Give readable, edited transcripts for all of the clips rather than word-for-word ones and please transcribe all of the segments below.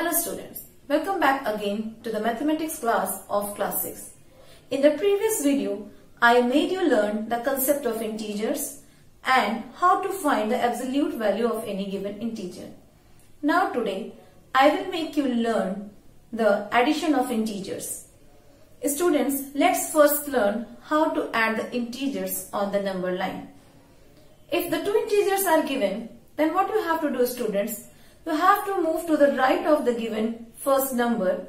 Hello students, welcome back again to the mathematics class of class 6. In the previous video, I made you learn the concept of integers and how to find the absolute value of any given integer. Now today, I will make you learn the addition of integers. Students, let's first learn how to add the integers on the number line. If the two integers are given, then what you have to do, students? You have to move to the right of the given first number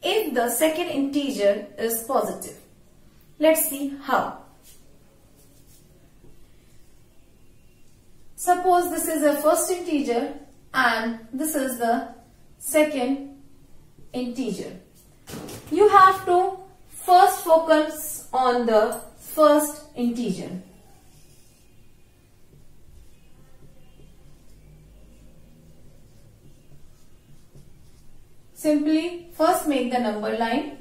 if the second integer is positive. Let's see how. Suppose this is the first integer and this is the second integer. You have to first focus on the first integer. Simply first make the number line.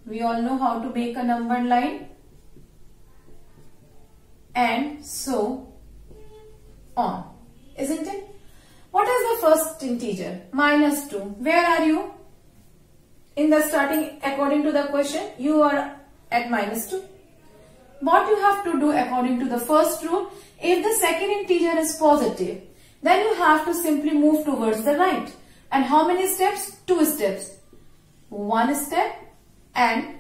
We all know how to make a number line. And so on. Isn't it? What is the first integer? Minus 2. Where are you? In the starting, according to the question, you are at minus 2. What you have to do according to the first rule, if the second integer is positive, then you have to simply move towards the right. And how many steps? 2 steps. 1 step and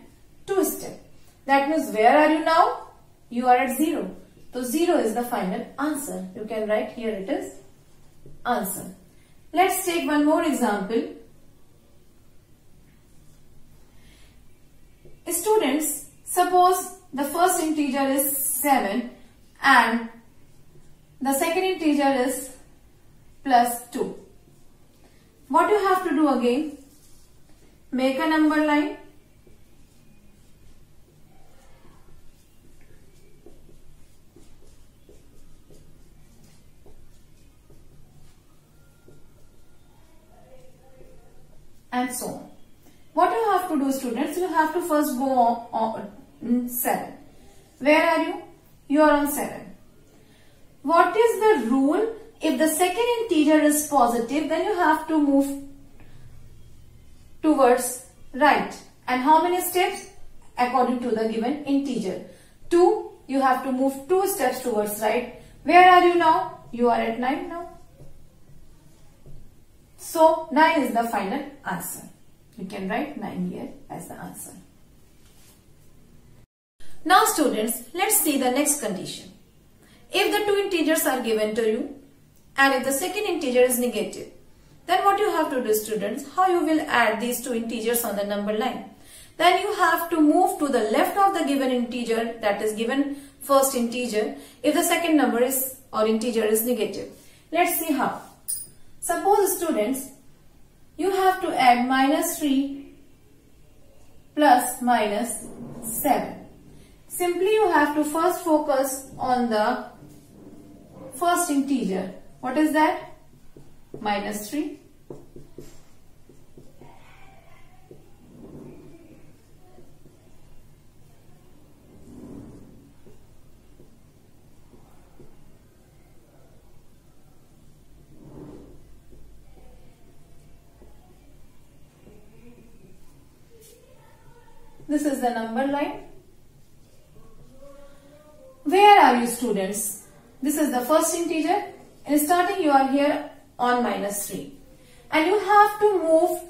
2 steps. That means where are you now? You are at 0. So 0 is the final answer. You can write here it is answer. Let's take one more example. Students, suppose the first integer is 7 and the second integer is plus 2. What you have to do again? Make a number line. And so on. What you have to do, students? You have to first go on 7. Where are you? You are on 7. What is the rule? If the second integer is positive, then you have to move towards right. And how many steps? According to the given integer. 2, you have to move 2 steps towards right. Where are you now? You are at 9 now. So, 9 is the final answer. You can write 9 here as the answer. Now students, let's see the next condition. If the two integers are given to you, and if the second integer is negative, then what you have to do, students, how you will add these two integers on the number line? Then you have to move to the left of the given integer, that is given first integer, if the second number is or integer is negative. Let's see how. Suppose, students, you have to add minus 3 plus minus 7. Simply you have to first focus on the first integer. What is that? Minus 3. This is the number line. Where are you, students? This is the first integer. In starting, you are here on minus 3. And you have to move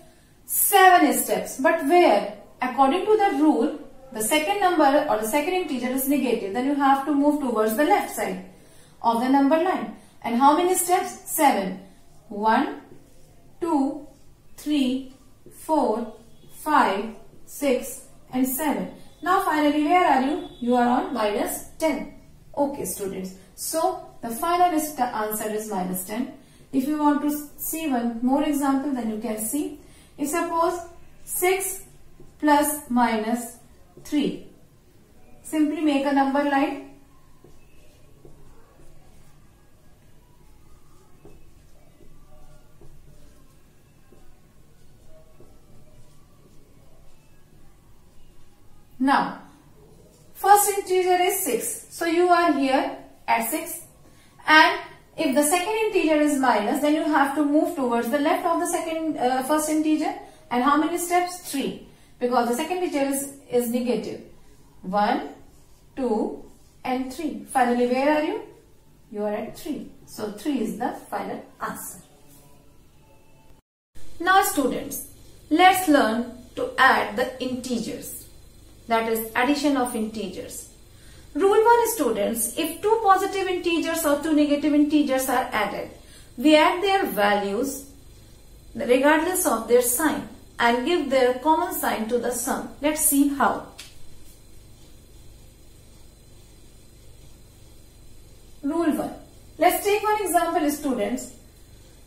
7 steps. But where? According to the rule, the second number or the second integer is negative. Then you have to move towards the left side of the number line. And how many steps? 7. 1, 2, 3, 4, 5, 6 and 7. Now finally, where are you? You are on minus 10. Okay, students. So, the final answer is minus 10. If you want to see one more example, then you can see. If suppose 6 plus minus 3. Simply make a number line. Now, first integer is 6. So, you are here at 6 and If the second integer is minus, then you have to move towards the left of the first integer. And how many steps? 3. Because the second integer is negative. 1, 2 and 3. Finally, where are you? You are at 3. So 3 is the final answer. Now students, let's learn to add the integers. That is addition of integers. Rule 1 students, if two positive integers or two negative integers are added, we add their values regardless of their sign and give their common sign to the sum. Let's see how. Rule 1. Let's take one example students.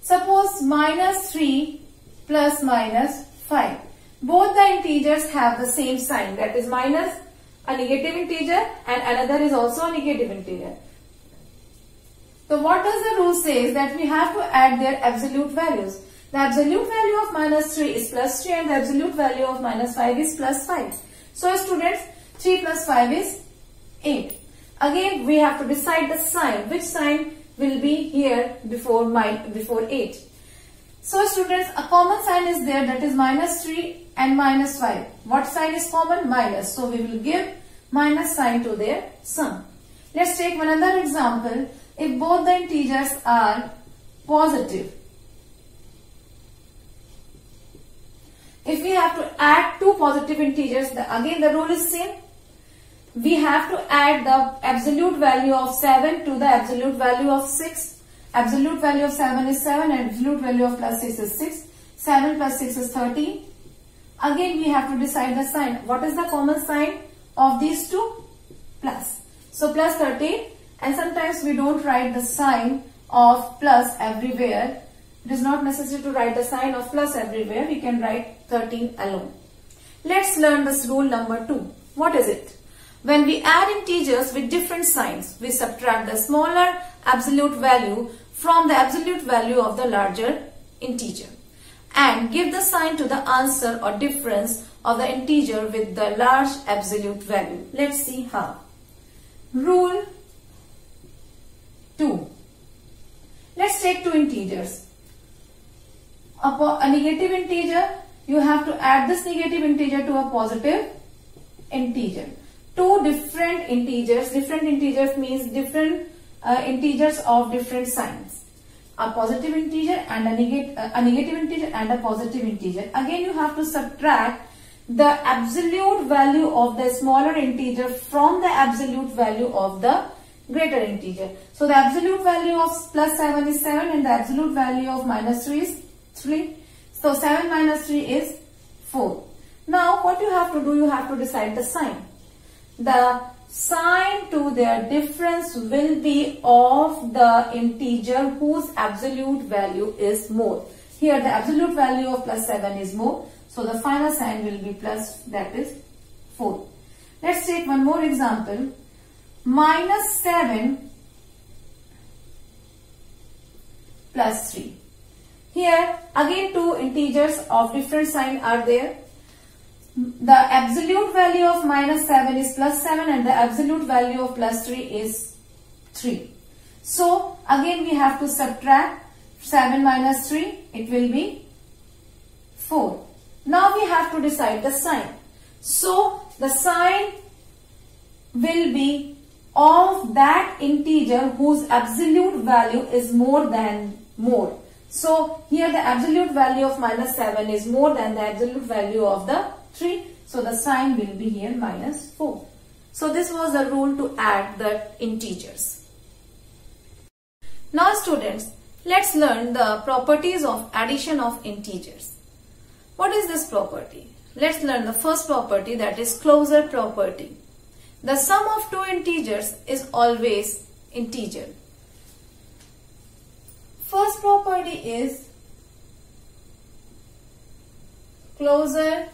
Suppose minus 3 plus minus 5. Both the integers have the same sign, that is minus a negative integer and another is also a negative integer. So what does the rule say is that we have to add their absolute values. The absolute value of minus 3 is plus 3 and the absolute value of minus 5 is plus 5. So students, 3 plus 5 is 8. Again we have to decide the sign. Which sign will be here before 8. So students, a common sign is there, that is minus 3 and minus 5. What sign is common? Minus. So we will give minus sign to their sum. Let's take another example. If both the integers are positive, if we have to add two positive integers, again the rule is same. We have to add the absolute value of 7 to the absolute value of 6. Absolute value of 7 is 7 and absolute value of plus 6 is 6. 7 plus 6 is 13. Again we have to decide the sign. What is the common sign of these two? Plus. So plus 13, and sometimes we don't write the sign of plus everywhere. It is not necessary to write the sign of plus everywhere. We can write 13 alone. Let's learn this rule number 2. What is it? When we add integers with different signs, we subtract the smaller absolute value from the absolute value of the larger integer and give the sign to the answer or difference of the integer with the large absolute value. Let's see how. Rule 2. Let's take two integers. A negative integer, you have to add this negative integer to a positive integer. Two different integers means different integers of different signs. A positive integer and a negative integer and a positive integer. Again you have to subtract the absolute value of the smaller integer from the absolute value of the greater integer. So the absolute value of plus 7 is 7 and the absolute value of minus 3 is 3. So 7 minus 3 is 4. Now what you have to do, you have to decide the sign. The sign to their difference will be of the integer whose absolute value is more. Here the absolute value of plus 7 is more. So the final sign will be plus, that is 4. Let's take one more example. Minus 7 plus 3. Here again two integers of different sign are there. The absolute value of minus 7 is plus 7 and the absolute value of plus 3 is 3. So again we have to subtract 7 minus 3, it will be 4. Now we have to decide the sign. So the sign will be of that integer whose absolute value is more than more. So here the absolute value of minus 7 is more than the absolute value of the 3. So the sign will be here minus 4. So this was the rule to add the integers. Now students, let's learn the properties of addition of integers. What is this property? Let's learn the first property, that is closure property. The sum of two integers is always integer. First property is closure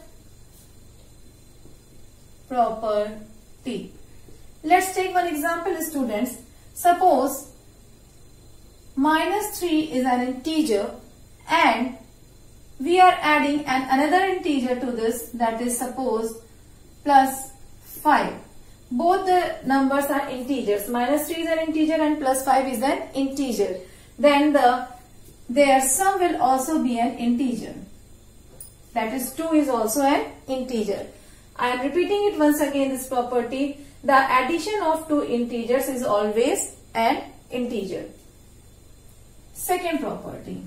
property. Let's take one example students. Suppose minus 3 is an integer and we are adding another integer to this, that is suppose plus 5. both the numbers are integers. Minus 3 is an integer and plus 5 is an integer. Then their sum will also be an integer. That is 2 is also an integer. I am repeating it once again, this property. The addition of two integers is always an integer. Second property.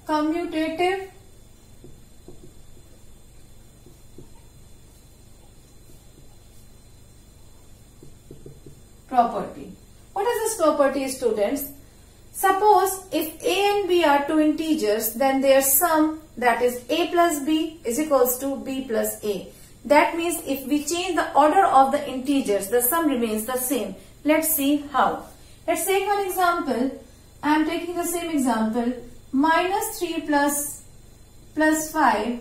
Commutative property. What is this property, students? Suppose if a and b are two integers, then their sum, that is a plus b, is equals to b plus a. That means if we change the order of the integers, the sum remains the same. Let's see how. Let's take one example. I am taking the same example. Minus 3 plus 5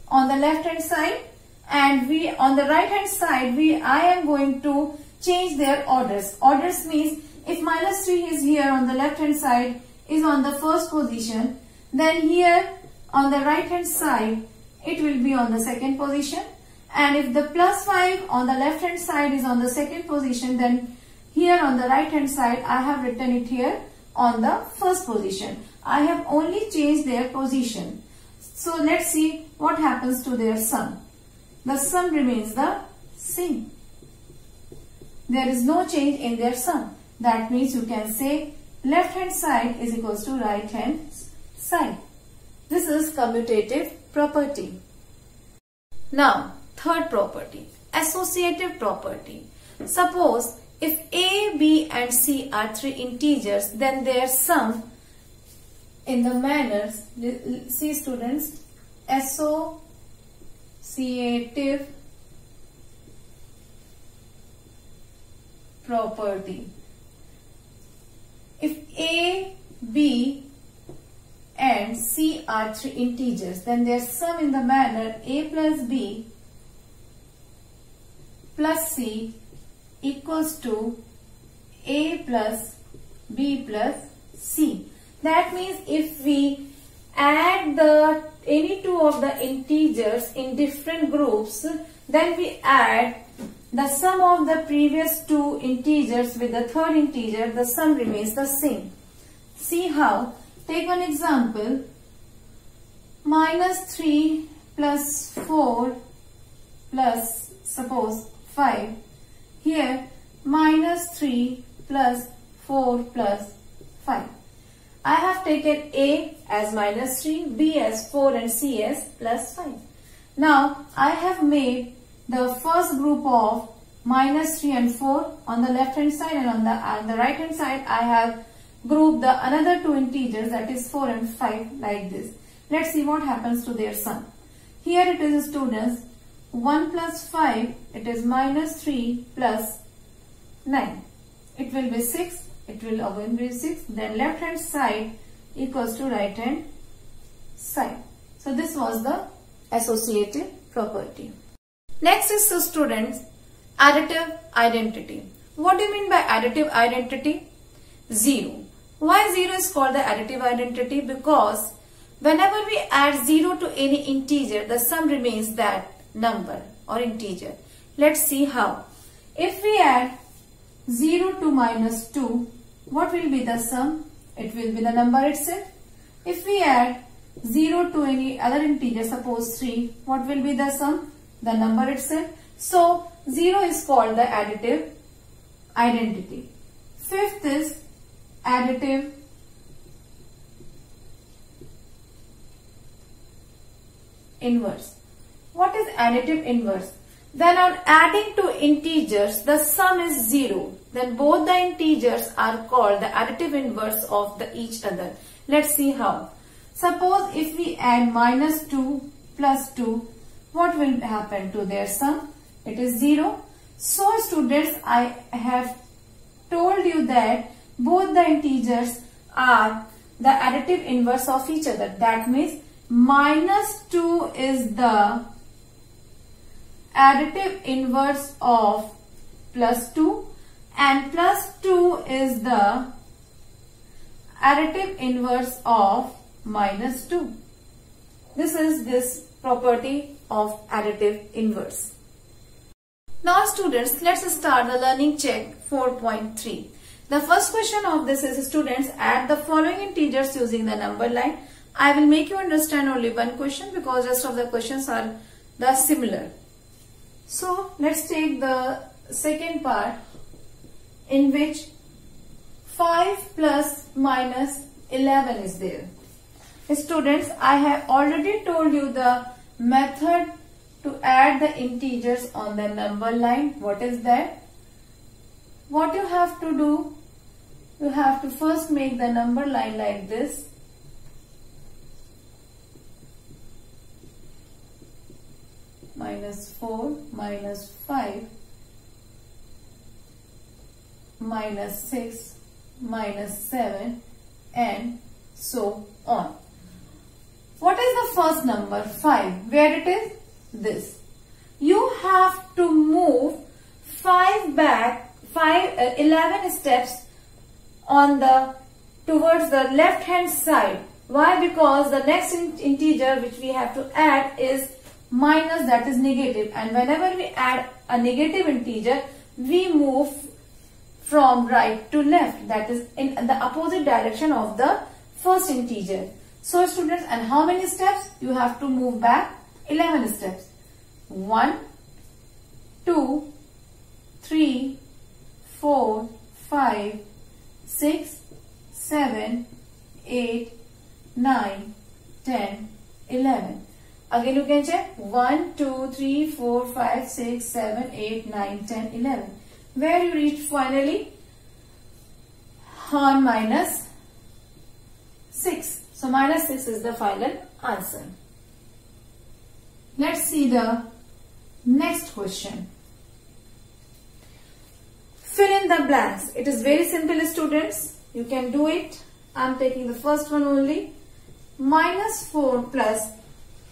on the left hand side, and we on the right hand side I am going to change their orders. Orders means if minus 3 is here on the left hand side is on the first position, then here on the right hand side it will be on the second position, and if the plus 5 on the left hand side is on the second position, then here on the right hand side I have written it here on the first position. I have only changed their position. So let's see what happens to their sum. The sum remains the same. There is no change in their sum. That means you can say left hand side is equals to right hand side. This is commutative property. Now, third property, associative property. Suppose if a, b and c are three integers, then their sum in the manner, see students, associative property. If a, b and c are three integers, then their sum in the manner a plus b plus c equals to a plus b plus c. That means if we add any two of the integers in different groups, then we add the sum of the previous two integers with the third integer, the sum remains the same. See how? Take one example. Minus 3 plus 4 plus suppose 5. Here minus 3 plus 4 plus 5. I have taken a as minus 3, b as 4 and c as plus 5. Now I have made the first group of minus 3 and 4 on the left hand side, and on the right hand side I have grouped the another two integers, that is 4 and 5, like this. Let's see what happens to their sum. Here it is, students, 1 plus 5, it is minus 3 plus 9. It will be 6. It will again be 6. Then left hand side equals to right hand side. So this was the associative property. Next is, so students, additive identity. What do you mean by additive identity? 0. Why 0 is called the additive identity? Because whenever we add 0 to any integer, the sum remains that number or integer. Let's see how. If we add 0 to minus 2, what will be the sum? It will be the number itself. If we add 0 to any other integer, suppose 3, what will be the sum? The number itself. So 0 is called the additive identity. Fifth is additive inverse. What is additive inverse? When on adding two integers, the sum is 0. Then both the integers are called the additive inverse of each other. Let's see how. Suppose if we add minus 2 plus 2, what will happen to their sum? It is 0. So students, I have told you that both the integers are the additive inverse of each other. That means minus 2 is the additive inverse of plus 2 and plus 2 is the additive inverse of minus 2. This is this property of additive inverse. Now students, let's start the learning check 4.3. The first question of this is, students, add the following integers using the number line. I will make you understand only one question because rest of the questions are the similar. So let's take the second part in which 5 plus minus 11 is there. Students, I have already told you the method to add the integers on the number line. What is that? What you have to do, you have to first make the number line like this. Minus 4, minus 5, minus 6, minus 7, and so on. What is the first number? 5. Where it is? This. You have to move 5 back, 11 steps on the towards the left hand side. Why? Because the next integer which we have to add is minus, that is negative, and whenever we add a negative integer, we move from right to left, that is in the opposite direction of the first integer. So students, and how many steps? You have to move back 11 steps. 1, 2, 3, 4, 5, 6, 7, 8, 9, 10, 11. Again you can check 1, 2, 3, 4, 5, 6, 7, 8, 9, 10, 11. Where you reach finally? On minus 6. So minus 6 is the final answer. Let's see the next question. Fill in the blanks. It is very simple, students. You can do it. I am taking the first one only. Minus 4 plus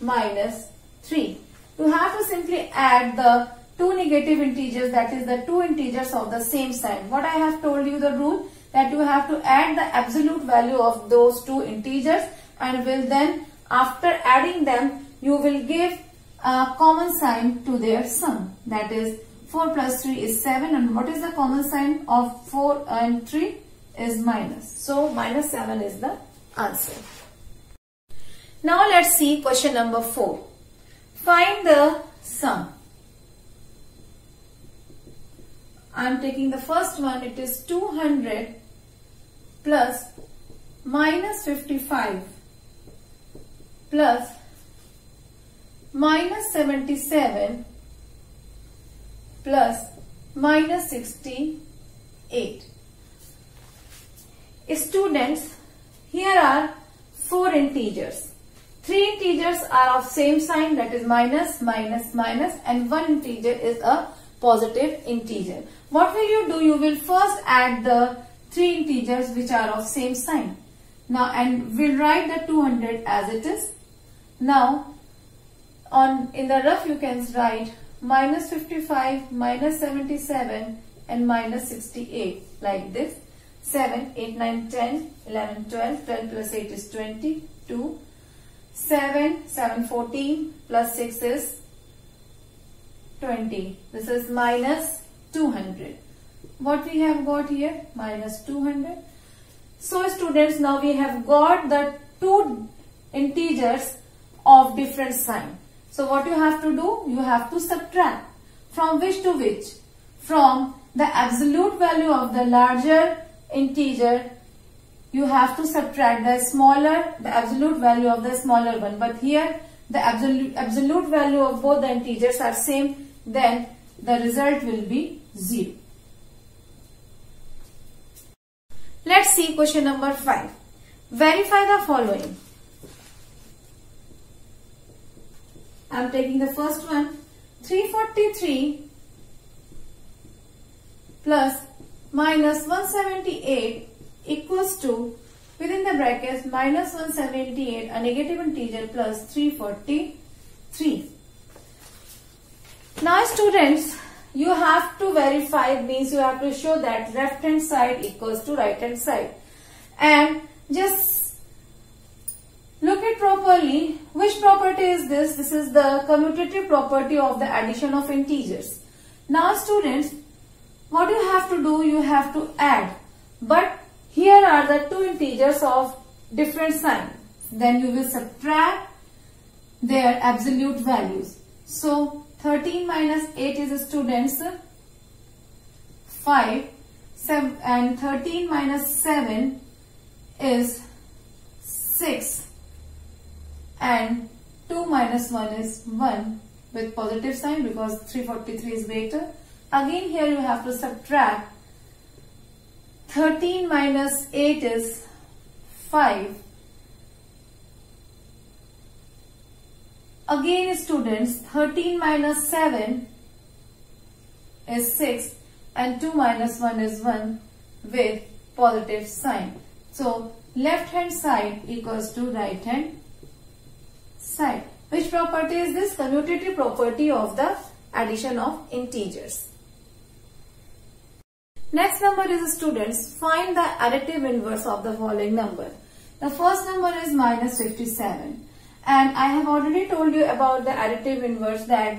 minus 3. You have to simply add the two negative integers, that is the two integers of the same sign. What I have told you the rule, that you have to add the absolute value of those two integers, and will then after adding them you will give a common sign to their sum. That is 4 plus 3 is 7, and what is the common sign of 4 and 3 is minus. So minus 7 is the answer. Now let's see question number 4. Find the sum. I am taking the first one. It is 200 plus minus 55 plus minus 77 plus minus 68. Students, here are 4 integers. 3 integers are of same sign, that is minus, minus, minus, and 1 integer is a positive integer. What will you do? You will first add the 3 integers which are of same sign. Now, and we'll write the 200 as it is. Now, in the rough you can write minus 55, minus 77 and minus 68 like this. 7, 8, 9, 10, 11, 12, 12 plus 8 is 20, 2, 7, 7, 14 plus 6 is 20. This is minus 200. What we have got here? Minus 200. So students, now we have got the two integers of different sign. So what you have to do? You have to subtract. From which to which? From the absolute value of the larger integer, you have to subtract the absolute value of the smaller one. But here the absolute value of both the integers are same, then the result will be 0. Let's see question number 5. Verify the following. I am taking the first one. 343 plus minus 178 equals to, within the brackets, minus 178, a negative integer, plus 343. Now students, you have to verify, means you have to show that left hand side equals to right hand side. And just it properly, which property is this? This is the commutative property of the addition of integers. Now students, what you have to do, you have to add. But here are the two integers of different sign. Then you will subtract their absolute values. So 13 minus 8 is students 5, and 13 minus 7 is 6, and 2 minus 1 is 1 with positive sign because 343 is greater. Again here you have to subtract. 13 minus 8 is 5. Again students, 13 minus 7 is 6 and 2 minus 1 is 1 with positive sign. So left hand side equals to right hand side. Which property is this? Commutative property of the addition of integers. Next number is students, find the additive inverse of the following number. The first number is minus 57. And I have already told you about the additive inverse, that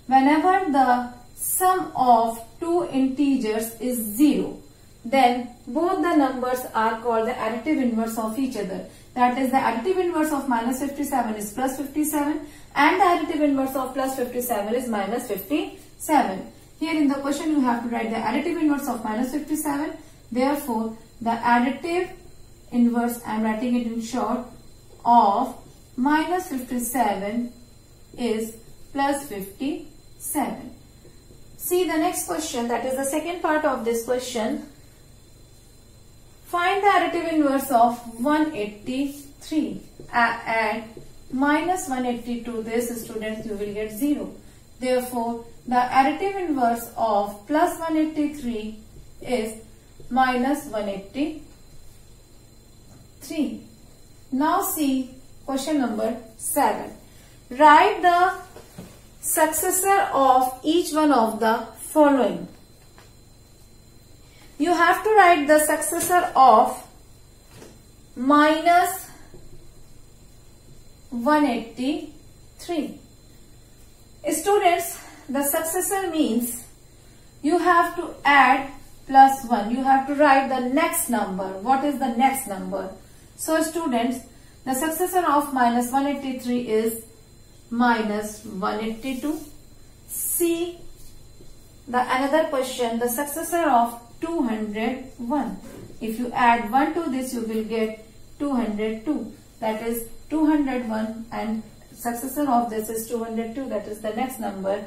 whenever the sum of two integers is 0, then both the numbers are called the additive inverse of each other. That is, the additive inverse of minus 57 is plus 57 and the additive inverse of plus 57 is minus 57. Here in the question you have to write the additive inverse of minus 57. Therefore, the additive inverse, I am writing it in short, of minus 57 is plus 57. See the next question, that is the second part of this question. Find the additive inverse of 183. Add minus 180 to this, students, you will get 0. Therefore, the additive inverse of plus 183 is minus 183. Now see question number 7. Write the successor of each one of the following. You have to write the successor of minus 183. Students, the successor means you have to add plus 1. You have to write the next number. What is the next number? So students, the successor of minus 183 is minus 182. See the another question, the successor of 201. If you add 1 to this, you will get 202. That is 201, and successor of this is 202. That is the next number.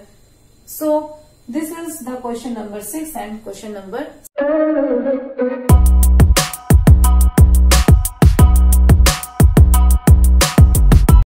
So this is the question number 6 and question number